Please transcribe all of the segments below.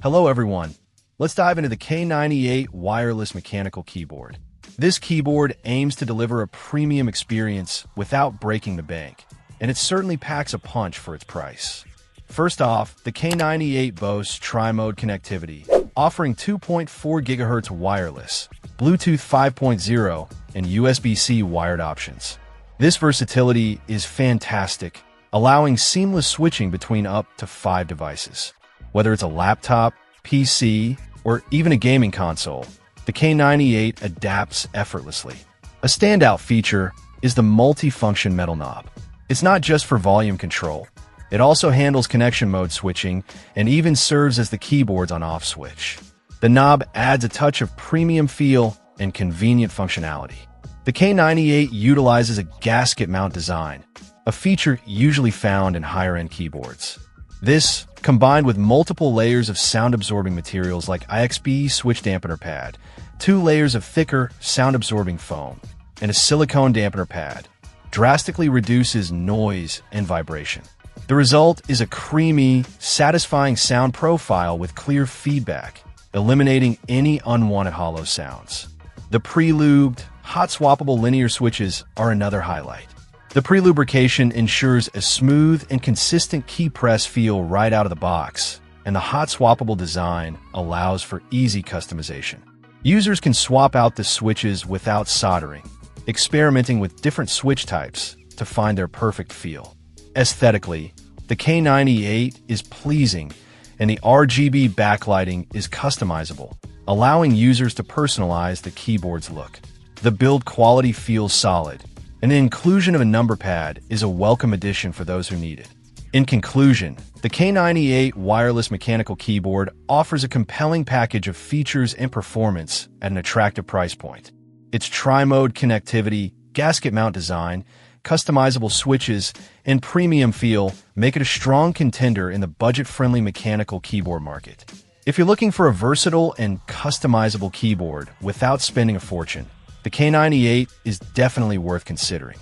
Hello everyone, let's dive into the K98 wireless mechanical keyboard. This keyboard aims to deliver a premium experience without breaking the bank, and it certainly packs a punch for its price. First off, the K98 boasts tri-mode connectivity, offering 2.4 GHz wireless, Bluetooth 5.0, and USB-C wired options. This versatility is fantastic, allowing seamless switching between up to 5 devices. Whether it's a laptop, PC, or even a gaming console, the K98 adapts effortlessly. A standout feature is the multi-function metal knob. It's not just for volume control. It also handles connection mode switching and even serves as the keyboard's on-off switch. The knob adds a touch of premium feel and convenient functionality. The K98 utilizes a gasket mount design, a feature usually found in higher-end keyboards. This, combined with multiple layers of sound-absorbing materials like IXB switch dampener pad, 2 layers of thicker, sound-absorbing foam, and a silicone dampener pad, drastically reduces noise and vibration. The result is a creamy, satisfying sound profile with clear feedback, eliminating any unwanted hollow sounds. The pre-lubed, hot-swappable linear switches are another highlight. The pre-lubrication ensures a smooth and consistent key press feel right out of the box, and the hot-swappable design allows for easy customization. Users can swap out the switches without soldering, experimenting with different switch types to find their perfect feel. Aesthetically, the K98 is pleasing, and the RGB backlighting is customizable, allowing users to personalize the keyboard's look. The build quality feels solid, and the inclusion of a number pad is a welcome addition for those who need it. In conclusion, the K98 wireless mechanical keyboard offers a compelling package of features and performance at an attractive price point. Its tri-mode connectivity, gasket mount design, customizable switches, and premium feel make it a strong contender in the budget-friendly mechanical keyboard market. If you're looking for a versatile and customizable keyboard without spending a fortune, the K98 is definitely worth considering.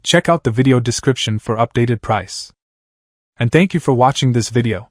Check out the video description for updated price. And thank you for watching this video.